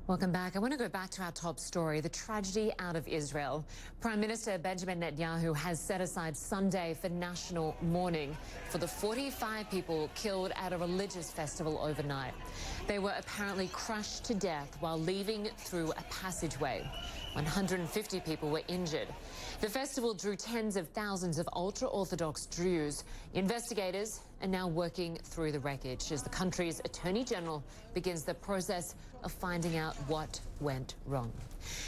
Welcome back. I want to go back to our top story, the tragedy out of Israel. Prime Minister Benjamin Netanyahu has set aside Sunday for national mourning for the 45 people killed at a religious festival overnight. They were apparently crushed to death while leaving through a passageway. 150 people were injured. The festival drew tens of thousands of ultra-Orthodox Jews. Investigators are now working through the wreckage as the country's Attorney General begins the process of finding out what went wrong.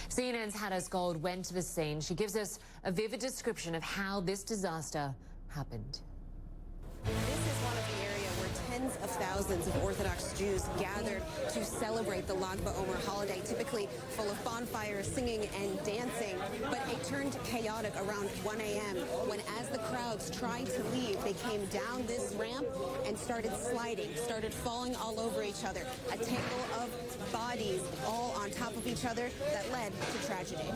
CNN's Hannah Gold went to the scene. She gives us a vivid description of how this disaster happened. This is one of the areas where tens of thousands of Orthodox Jews gathered to celebrate the Lag BaOmer holiday, typically full of bonfires, singing and dancing. But it turned chaotic around 1 a.m. when, as the crowds tried to leave, they came down this ramp and started sliding, started falling all over each other. A tangle of bodies all on top of each other that led to tragedy.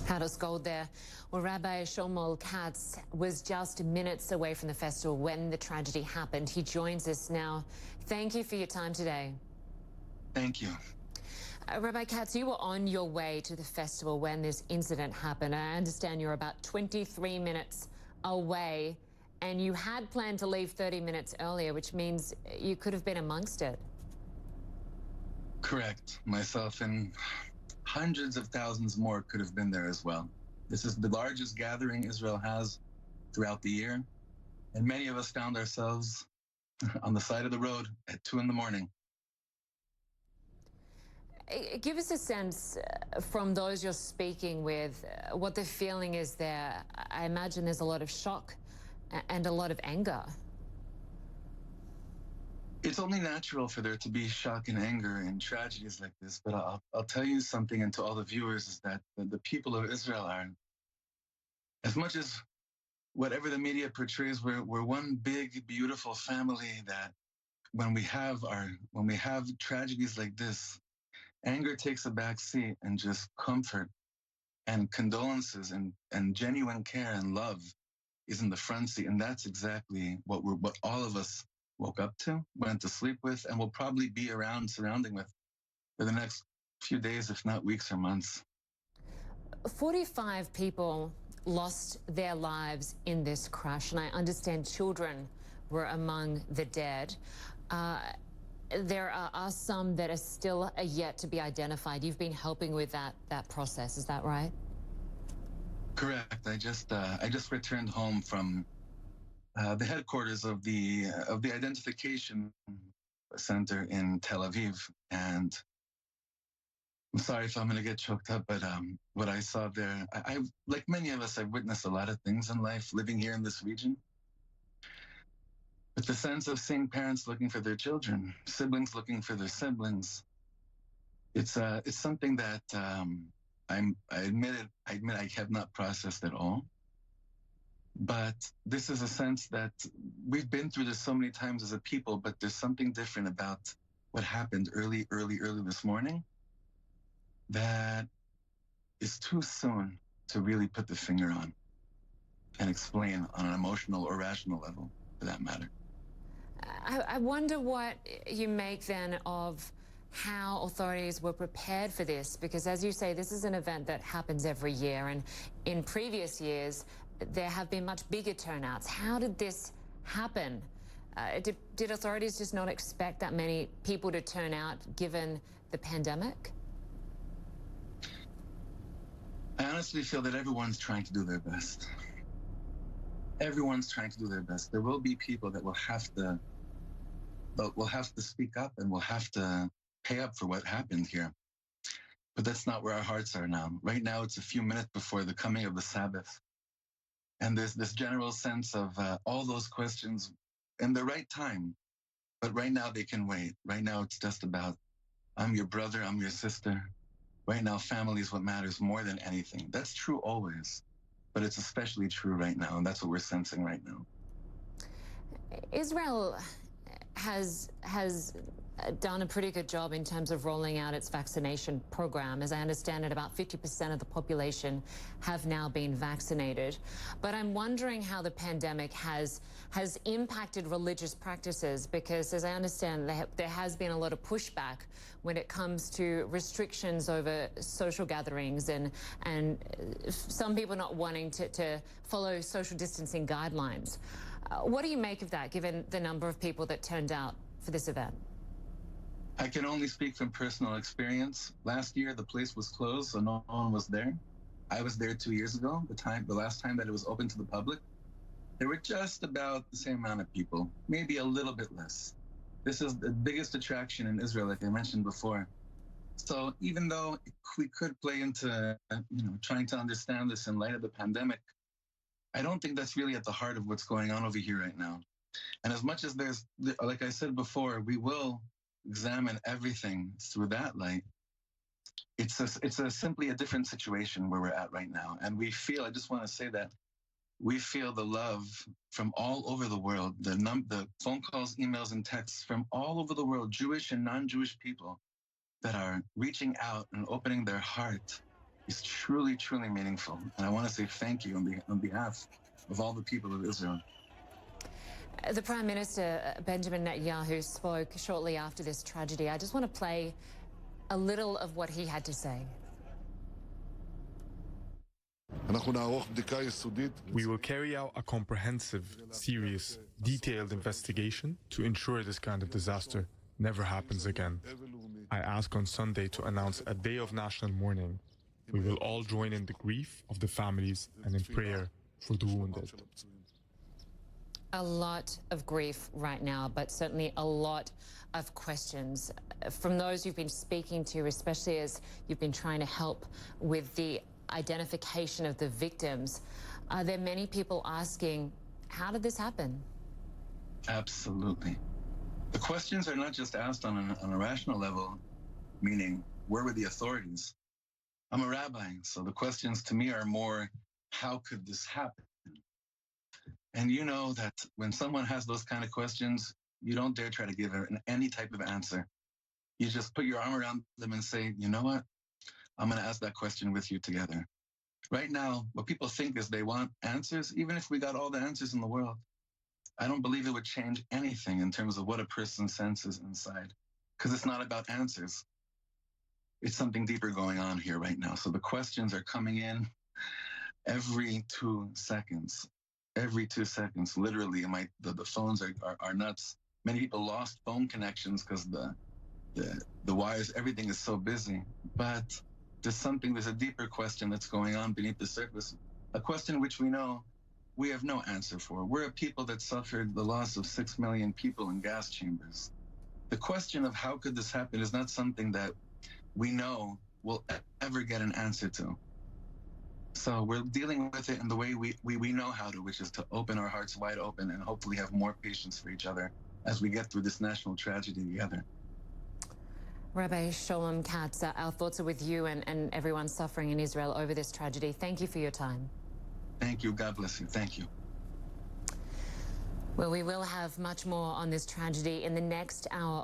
Hannah Gold there. Well, Rabbi Shlomo Katz was just minutes away from the festival when the tragedy happened. He joins us now. Thank you for your time today. Thank you. Rabbi Katz, you were on your way to the festival when this incident happened. I understand you're about 23 minutes away, and you had planned to leave 30 minutes earlier, which means you could have been amongst it. Correct. Myself and hundreds of thousands more could have been there as well. This is the largest gathering Israel has throughout the year, and many of us found ourselves on the side of the road at 2 a.m. Give us a sense from those you're speaking with, what the feeling is there. I imagine there's a lot of shock and a lot of anger. It's only natural for there to be shock and anger in tragedies like this, but I'll tell you something, and to all the viewers, is that the people of Israel are, as much as whatever the media portrays, we're one big, beautiful family that when we have tragedies like this, anger takes a back seat and just comfort and condolences and genuine care and love is in the front seat. And that's exactly what all of us woke up to, went to sleep with, and will probably be around surrounding with for the next few days, if not weeks or months. 45 people lost their lives in this crash, and I understand children were among the dead. There are some that are still yet to be identified. You've been helping with that process, is that right? Correct. I just returned home from the headquarters of the identification center in Tel Aviv, and I'm sorry if I'm going to get choked up, but what I saw there, I like many of us, I've witnessed a lot of things in life living here in this region. But the sense of seeing parents looking for their children, siblings looking for their siblings, it's something that I admit I have not processed at all. But this is a sense that we've been through this so many times as a people, but there's something different about what happened early this morning that is too soon to really put the finger on and explain on an emotional or rational level, for that matter. I wonder what you make then of how authorities were prepared for this, because as you say, this is an event that happens every year, and in previous years there have been much bigger turnouts. How did this happen? Did authorities just not expect that many people to turn out given the pandemic? I honestly feel that everyone's trying to do their best. Everyone's trying to do their best. There will be people that will have to speak up and will have to pay up for what happened here. But that's not where our hearts are now. Right now, it's a few minutes before the coming of the Sabbath. And there's this general sense of all those questions in the right time. But right now, they can wait. Right now, it's just about, I'm your brother, I'm your sister. Right now, family is what matters more than anything. That's true always, but it's especially true right now, and that's what we're sensing right now. Israel has done a pretty good job in terms of rolling out its vaccination program. As I understand it, about 50% of the population have now been vaccinated. But I'm wondering how the pandemic has impacted religious practices, because as I understand, there has been a lot of pushback when it comes to restrictions over social gatherings and some people not wanting to follow social distancing guidelines. What do you make of that, given the number of people that turned out for this event? I can only speak from personal experience. Last year, the place was closed, so no one was there. I was there 2 years ago, the last time that it was open to the public. There were just about the same amount of people, maybe a little bit less. This is the biggest attraction in Israel, like I mentioned before. So even though we could play into, trying to understand this in light of the pandemic, I don't think that's really at the heart of what's going on over here right now. And as much as there's, like I said before, we will examine everything through that light. It's simply a different situation where we're at right now. And we feel, I just want to say that, we feel the love from all over the world, the phone calls, emails, and texts from all over the world, Jewish and non-Jewish people that are reaching out and opening their heart is truly, truly meaningful. And I want to say thank you on behalf of all the people of Israel. The Prime Minister, Benjamin Netanyahu, spoke shortly after this tragedy. I just want to play a little of what he had to say. We will carry out a comprehensive, serious, detailed investigation to ensure this kind of disaster never happens again. I ask on Sunday to announce a day of national mourning. We will all join in the grief of the families and in prayer for the wounded. A lot of grief right now, but certainly a lot of questions from those you've been speaking to, especially as you've been trying to help with the identification of the victims. Are there many people asking, how did this happen? Absolutely. The questions are not just asked on a rational level, meaning, where were the authorities? I'm a rabbi, so the questions to me are more, how could this happen? And you know that when someone has those kind of questions, you don't dare try to give any type of answer. You just put your arm around them and say, you know what? I'm going to ask that question with you together. Right now, what people think is they want answers. Even if we got all the answers in the world, I don't believe it would change anything in terms of what a person senses inside, because it's not about answers. It's something deeper going on here right now. So the questions are coming in every 2 seconds. Every 2 seconds, literally, the phones are nuts. Many people lost phone connections because the wires, everything is so busy. But there's a deeper question that's going on beneath the surface, a question which we know we have no answer for. We're a people that suffered the loss of 6 million people in gas chambers. The question of how could this happen is not something that we know we'll ever get an answer to. So we're dealing with it in the way we know how to, which is to open our hearts wide open and hopefully have more patience for each other as we get through this national tragedy together. Rabbi Shlomo Katz, our thoughts are with you and everyone suffering in Israel over this tragedy. Thank you for your time. Thank you. God bless you. Thank you. Well, we will have much more on this tragedy in the next hour.